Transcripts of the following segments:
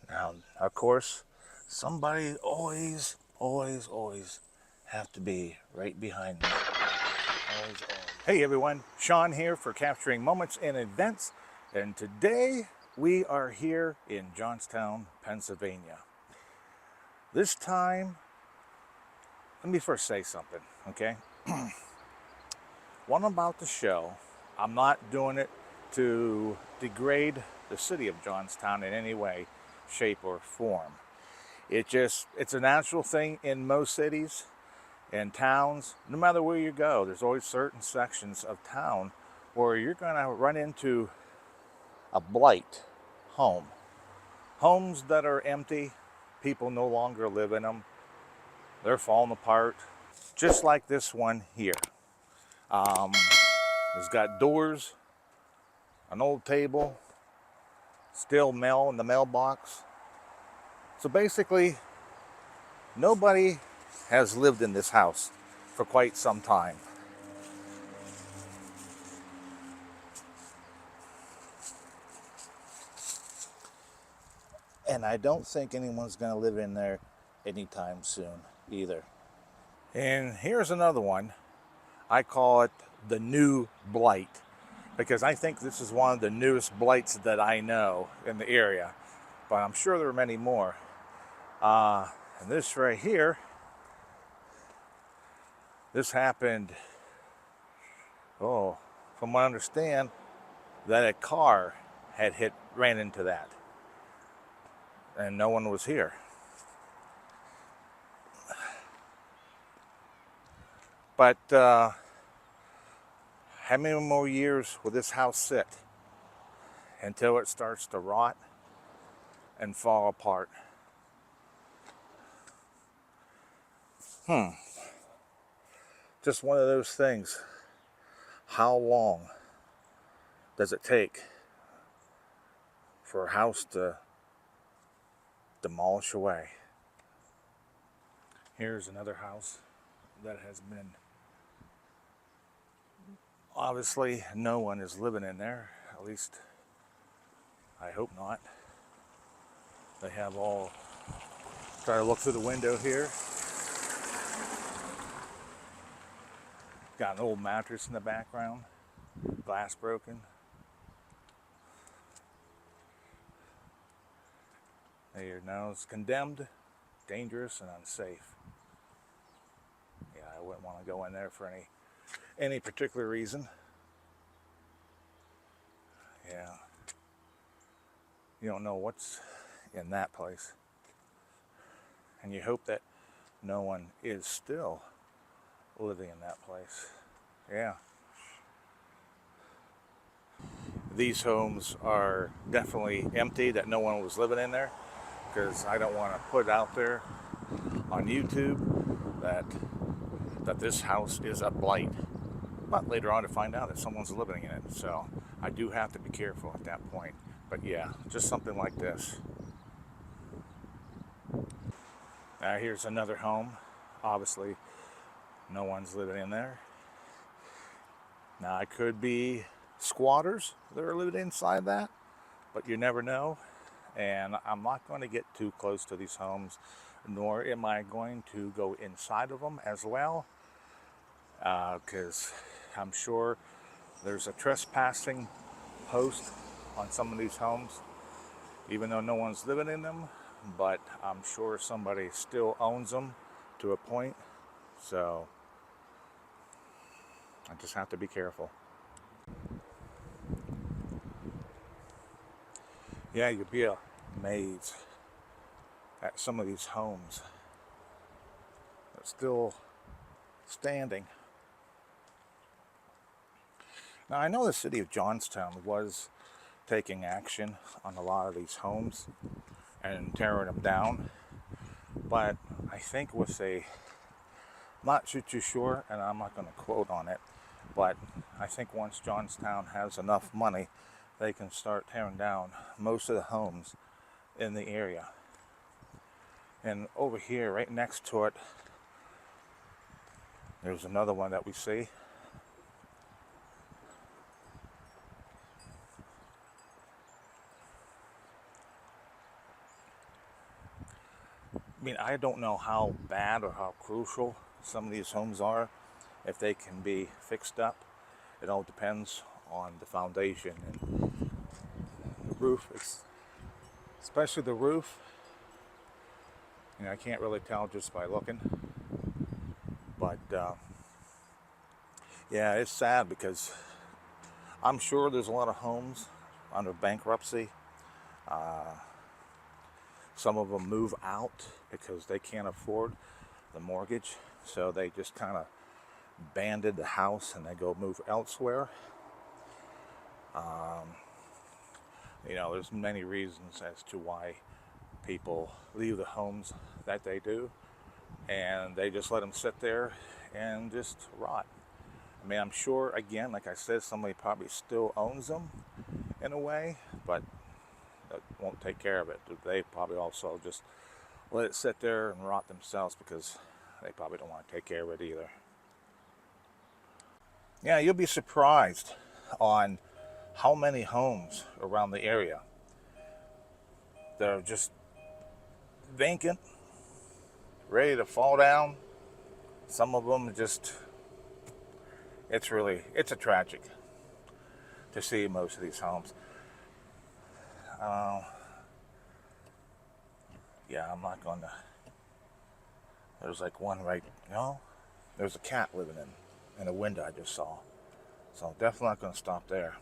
Now, of course, somebody always have to be right behind me. Always. Hey everyone, Sean here for Capturing Moments and Events, and today we are here in Johnstown, Pennsylvania. This time, let me first say something, okay? What I'm about to show, I'm not doing it to degrade the city of Johnstown in any way, shape, or form. It's a natural thing in most cities and towns. No matter where you go, there's always certain sections of town where you're gonna run into a blight home. Homes that are empty, people no longer live in them. They're falling apart, just like this one here. It's got doors, an old table, still mail in the mailbox. So basically, nobody has lived in this house for quite some time. And I don't think anyone's going to live in there anytime soon either. And here's another one. I call it the new blight because I think this is one of the newest blights that I know in the area. But I'm sure there are many more. And this right here, this happened, from what I understand, that a car had ran into that. And no one was here. But how many more years will this house sit until it starts to rot and fall apart? Just one of those things. How long does it take for a house to demolish away? Here's another house that has been, obviously no one is living in there, at least I hope not. They have all, try to look through the window here. Got an old mattress in the background, glass broken. There now it's condemned, dangerous, and unsafe. Yeah, I wouldn't want to go in there for any particular reason. Yeah, you don't know what's in that place, and you hope that no one is still living in that place. Yeah. These homes are definitely empty, that no one was living in there, because I don't want to put out there on YouTube that this house is a blight. But later on to find out that someone's living in it. So I do have to be careful at that point. But yeah, just something like this. Now here's another home. Obviously, no one's living in there. Now it could be squatters that are living inside that, but you never know. And I'm not going to get too close to these homes, nor am I going to go inside of them as well, because I'm sure there's a trespassing post on some of these homes, even though no one's living in them, but I'm sure somebody still owns them to a point. So I just have to be careful. Yeah, you'd be amazed at some of these homes that's still standing. Now, I know the city of Johnstown was taking action on a lot of these homes and tearing them down, but I think with I'm not too sure, and I'm not going to quote on it, but I think once Johnstown has enough money, they can start tearing down most of the homes in the area. And over here, right next to it, there's another one that we see. I mean, I don't know how bad or how crucial some of these homes are, if they can be fixed up. It all depends on the foundation and the roof, especially the roof. You know, I can't really tell just by looking, but yeah, it's sad because I'm sure there's a lot of homes under bankruptcy. Some of them move out because they can't afford the mortgage, so they just kind of abandon the house and they go move elsewhere. You know, there's many reasons as to why people leave the homes that they do, and they just let them sit there and just rot. I mean, I'm sure, again, like I said, somebody probably still owns them in a way, but won't take care of it. They probably also just let it sit there and rot themselves because they probably don't want to take care of it either. Yeah, you'll be surprised on how many homes around the area that are just vacant, ready to fall down. Some of them just, it's a tragic to see most of these homes. Yeah, I'm not going to, there's like one right, there's a cat living in a window I just saw. So definitely not going to stop there.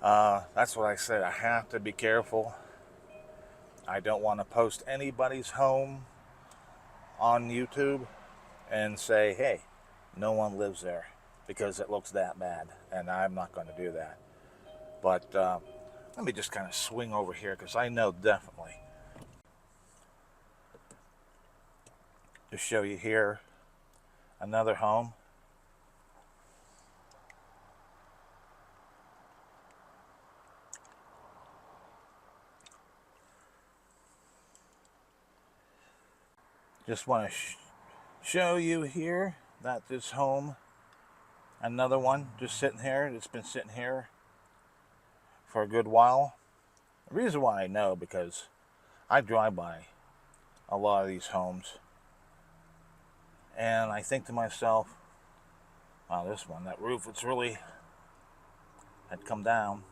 That's what I said. I have to be careful. I don't want to post anybody's home on YouTube and say, hey, no one lives there because it looks that bad. And I'm not going to do that. But let me just kind of swing over here because I know definitely. To show you here another home. Just want to show you here that this home, another one just sitting here, it's been sitting here for a good while. The reason why I know, because I drive by a lot of these homes and I think to myself, wow, this one, that roof, it's really had come down.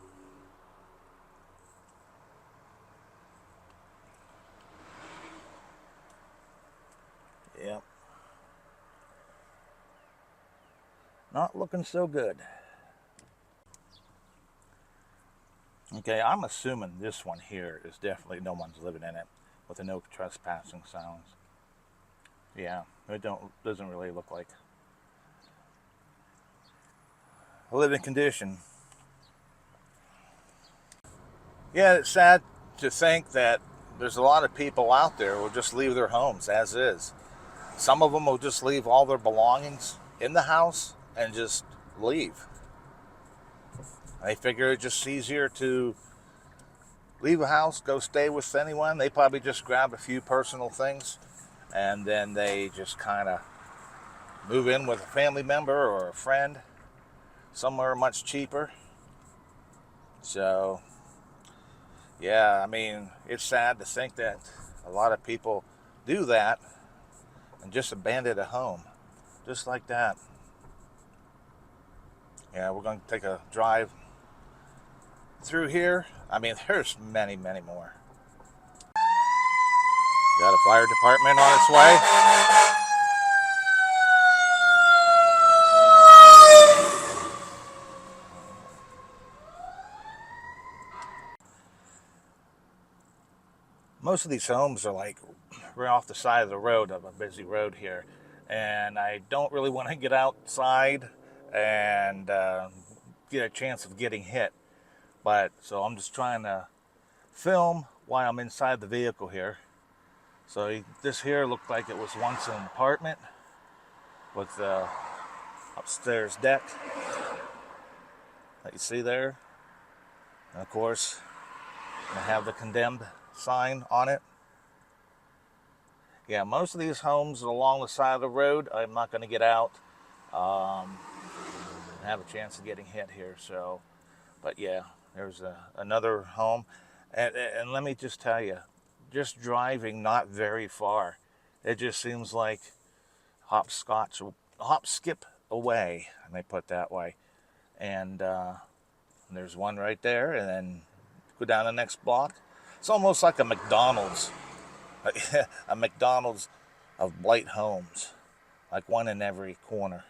Yep. Not looking so good. Okay, I'm assuming this one here is definitely no one's living in it with the no trespassing signs. Yeah, it doesn't really look like a living condition. Yeah, it's sad to think that there's a lot of people out there who will just leave their homes as is. Some of them will just leave all their belongings in the house and just leave. They figure it's just easier to leave a house, go stay with anyone. They probably just grab a few personal things and then they just kind of move in with a family member or a friend somewhere much cheaper. So, yeah, I mean, it's sad to think that a lot of people do that and just abandon a home just like that. Yeah, we're going to take a drive through here. I mean, there's many, many more. Got a fire department on its way. Most of these homes are like right off the side of the road, of a busy road here, and I don't really want to get outside and get a chance of getting hit. But so I'm just trying to film while I'm inside the vehicle here. So this here looked like it was once an apartment with the upstairs deck that you see there, and of course I have the condemned sign on it. Yeah, most of these homes are along the side of the road. I'm not going to get out and have a chance of getting hit here. So, but yeah, there's another home, and let me just tell you, just driving not very far. It just seems like hop, skip away, I may put it that way. And there's one right there, and then go down the next block. It's almost like a McDonald's, a McDonald's of blight homes, like one in every corner.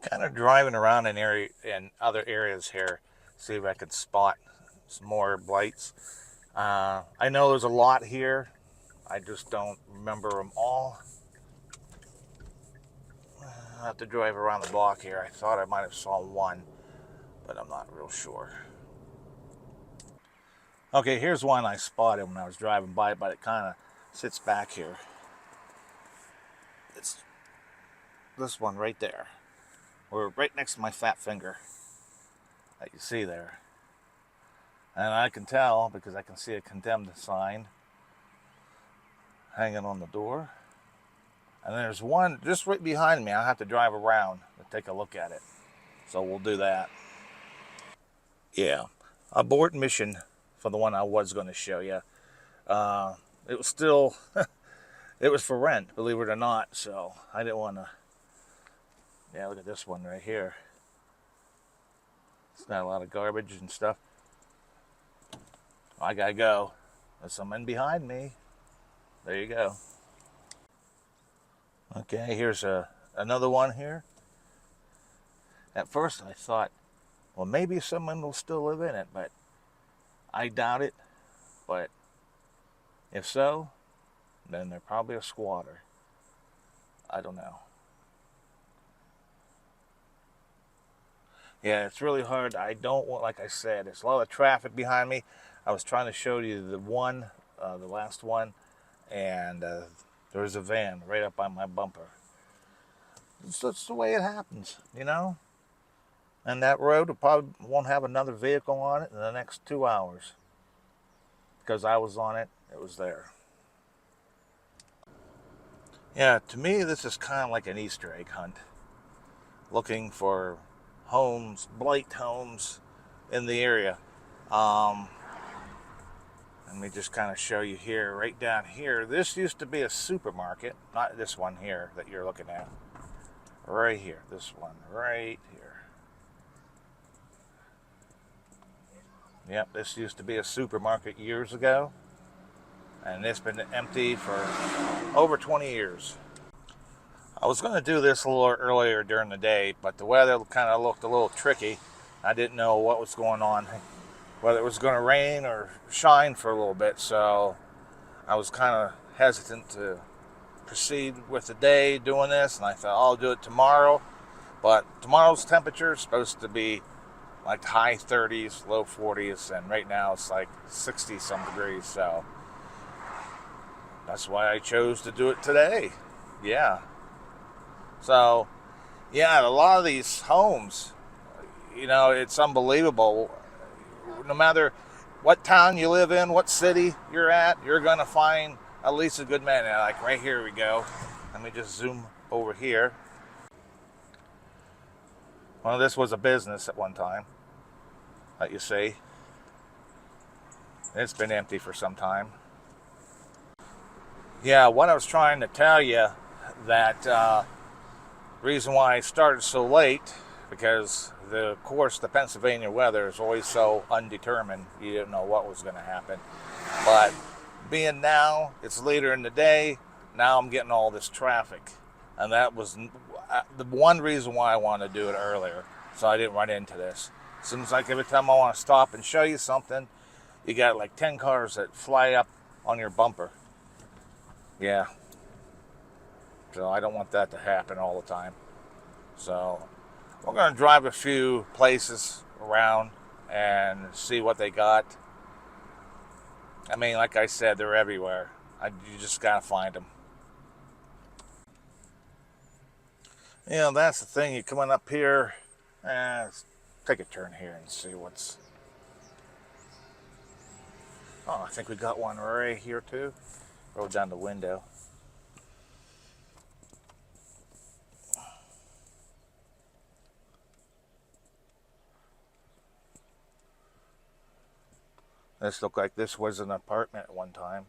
Kind of driving around in other areas here, see if I can spot some more blights. I know there's a lot here. I just don't remember them all. I have to drive around the block here. I thought I might have saw one, but I'm not real sure. Okay, here's one I spotted when I was driving by, but it kind of sits back here. It's this one right there. We're right next to my fat finger that you see there. And I can tell because I can see a condemned sign hanging on the door. And there's one just right behind me. I'll have to drive around to take a look at it. So we'll do that. Yeah, abort mission for the one I was going to show you. It was still, it was for rent, believe it or not. So I didn't want to. Yeah, look at this one right here. It's got a lot of garbage and stuff. I gotta go. There's someone behind me. There you go. Okay, here's another one here. At first I thought, well, maybe someone will still live in it, but I doubt it. But if so, then they're probably a squatter. I don't know. Yeah, it's really hard. I don't want, like I said, there's a lot of traffic behind me. I was trying to show you the last one, and there's a van right up by my bumper. It's just the way it happens, you know? And that road probably won't have another vehicle on it in the next 2 hours. Because I was on it, it was there. Yeah, to me, this is kind of like an Easter egg hunt. Looking for homes, blight homes in the area. Let me just kind of show you here, right down here. This used to be a supermarket, not this one here that you're looking at. Right here, this one, right here. Yep, this used to be a supermarket years ago. And it's been empty for over 20 years. I was going to do this a little earlier during the day, but the weather kind of looked a little tricky. I didn't know what was going on, whether it was going to rain or shine for a little bit, so I was kind of hesitant to proceed with the day doing this, and I thought I'll do it tomorrow. But tomorrow's temperature is supposed to be like high 30s, low 40s, and right now it's like 60 some degrees, so that's why I chose to do it today. Yeah. So, yeah, a lot of these homes, you know, it's unbelievable. No matter what town you live in, what city you're at, you're going to find at least a good man. Like right here we go. Let me just zoom over here. Well, this was a business at one time, that you see. It's been empty for some time. Yeah, what I was trying to tell you, that reason why I started so late, because of course the Pennsylvania weather is always so undetermined. You didn't know what was going to happen. But being now, it's later in the day, now I'm getting all this traffic. And that was the one reason why I wanted to do it earlier, so I didn't run into this. Seems like every time I want to stop and show you something, you got like 10 cars that fly up on your bumper. Yeah. So I don't want that to happen all the time. So we're going to drive a few places around and see what they got. I mean, like I said, they're everywhere. You just got to find them. You know, that's the thing. You're coming up here. Let's take a turn here and see what's... Oh, I think we got one right here too. Roll down the window. This looked like this was an apartment at one time.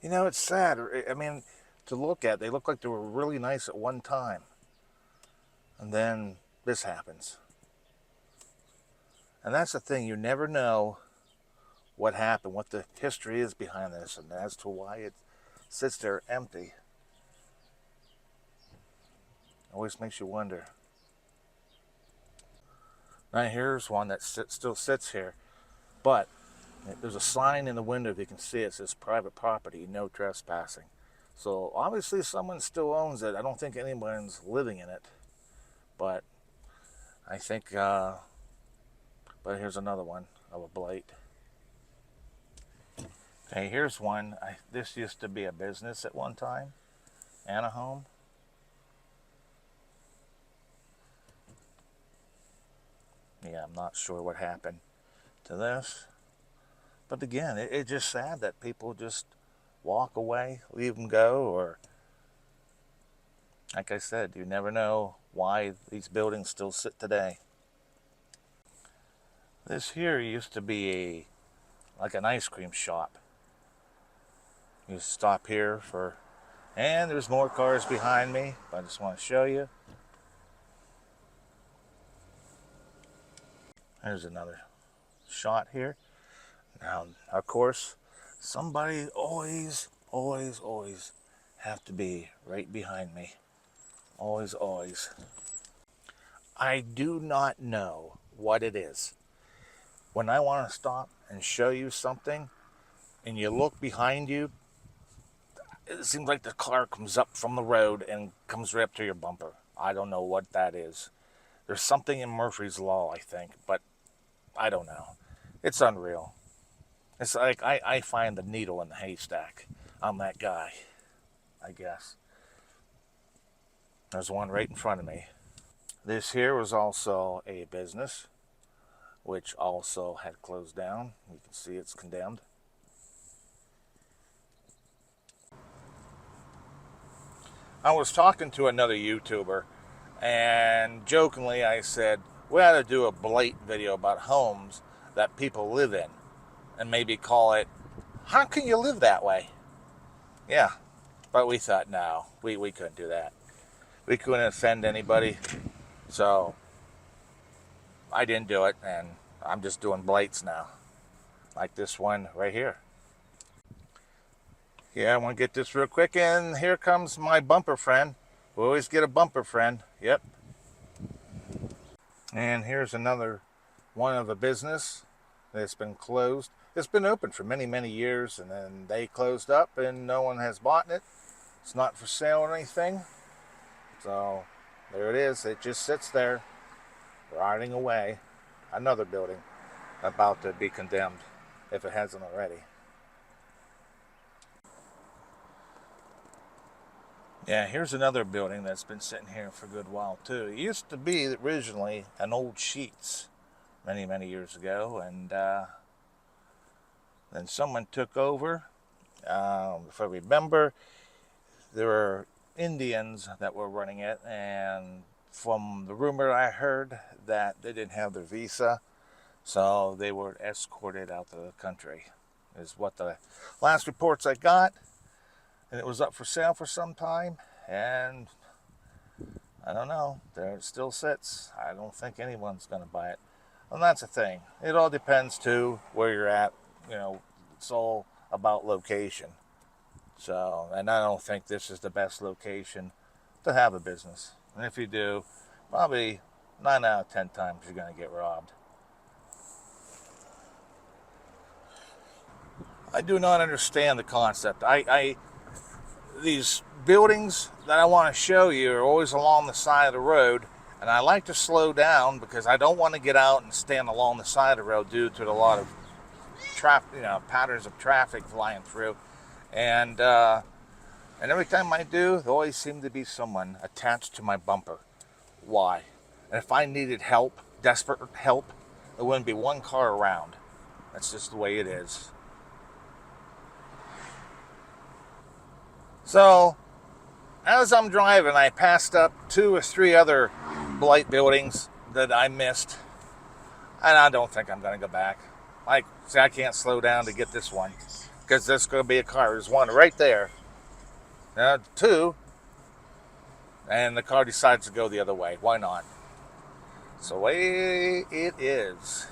You know, it's sad. I mean, to look at, they look like they were really nice at one time. And then this happens. And that's the thing, you never know what happened, what the history is behind this, and as to why it sits there empty. Always makes you wonder. Now here's one that still sits here, but there's a sign in the window, if you can see it, says private property, no trespassing. So obviously someone still owns it. I don't think anyone's living in it, but I think, but here's another one of a blight. Okay, here's one. This used to be a business at one time and a home. Yeah, I'm not sure what happened to this. But again, it's just sad that people just walk away, leave them go, or, like I said, you never know why these buildings still sit today. This here used to be like an ice cream shop. You stop here and there's more cars behind me, but I just want to show you. There's another shot here. Now, of course, somebody always have to be right behind me. Always. I do not know what it is. When I want to stop and show you something, and you look behind you, it seems like the car comes up from the road and comes right up to your bumper. I don't know what that is. There's something in Murphy's Law, I think, but I don't know. It's unreal. It's like I find the needle in the haystack. I'm that guy, I guess. There's one right in front of me. This here was also a business, which also had closed down. You can see it's condemned. I was talking to another YouTuber, and jokingly I said, we ought to do a blight video about homes that people live in, and maybe call it, how can you live that way? Yeah, but we thought, no, we couldn't do that. We couldn't offend anybody, so I didn't do it, and I'm just doing blights now, like this one right here. Yeah, I want to get this real quick, and here comes my bumper friend. We always get a bumper friend. Yep. And here's another one of a business that's been closed. It's been open for many years, and then they closed up, and no one has bought it. It's not for sale or anything. So there it is. It just sits there, rotting away. Another building about to be condemned, if it hasn't already. Yeah, here's another building that's been sitting here for a good while too. It used to be originally an old Sheets many years ago, and then someone took over. If I remember, there were Indians that were running it, and from the rumor I heard that they didn't have their visa, so they were escorted out of the country, is what the last reports I got. And it was up for sale for some time, and I don't know, there it still sits. I don't think anyone's going to buy it. And that's the thing. It all depends too where you're at. You know, it's all about location. So, and I don't think this is the best location to have a business. And if you do, probably 9 out of 10 times you're going to get robbed. I do not understand the concept. These buildings that I want to show you are always along the side of the road, and I like to slow down because I don't want to get out and stand along the side of the road due to a lot of traffic, patterns of traffic flying through, and every time I do, there always seems to be someone attached to my bumper. Why? And if I needed help, desperate help, there wouldn't be one car around. That's just the way it is. So, as I'm driving, I passed up 2 or 3 other blight buildings that I missed, and I don't think I'm going to go back. Like, see, I can't slow down to get this one because there's going to be a car. There's one right there. Two, and the car decides to go the other way. Why not? It's the way it is.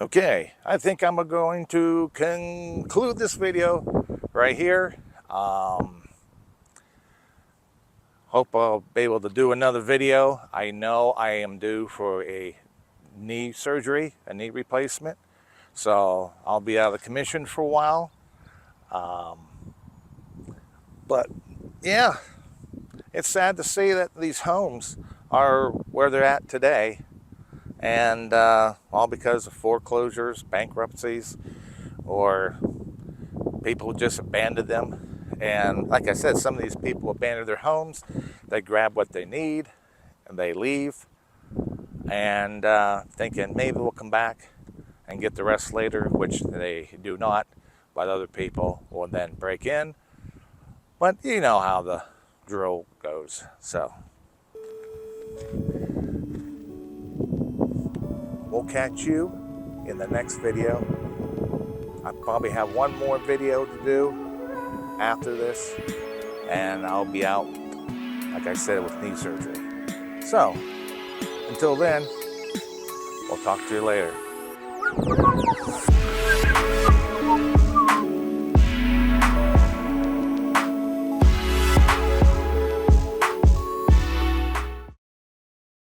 Okay, I think I'm going to conclude this video right here. Hope I'll be able to do another video. I know I am due for a knee surgery, a knee replacement. So I'll be out of commission for a while. But yeah, it's sad to see that these homes are where they're at today. And all because of foreclosures, bankruptcies, or people just abandoned them. And like I said, some of these people abandon their homes. They grab what they need and they leave, and thinking maybe we'll come back and get the rest later, which they do not, but other people will then break in. But you know how the drill goes. So we'll catch you in the next video. I probably have one more video to do after this, and I'll be out, like I said, with knee surgery. So until then, we'll talk to you later.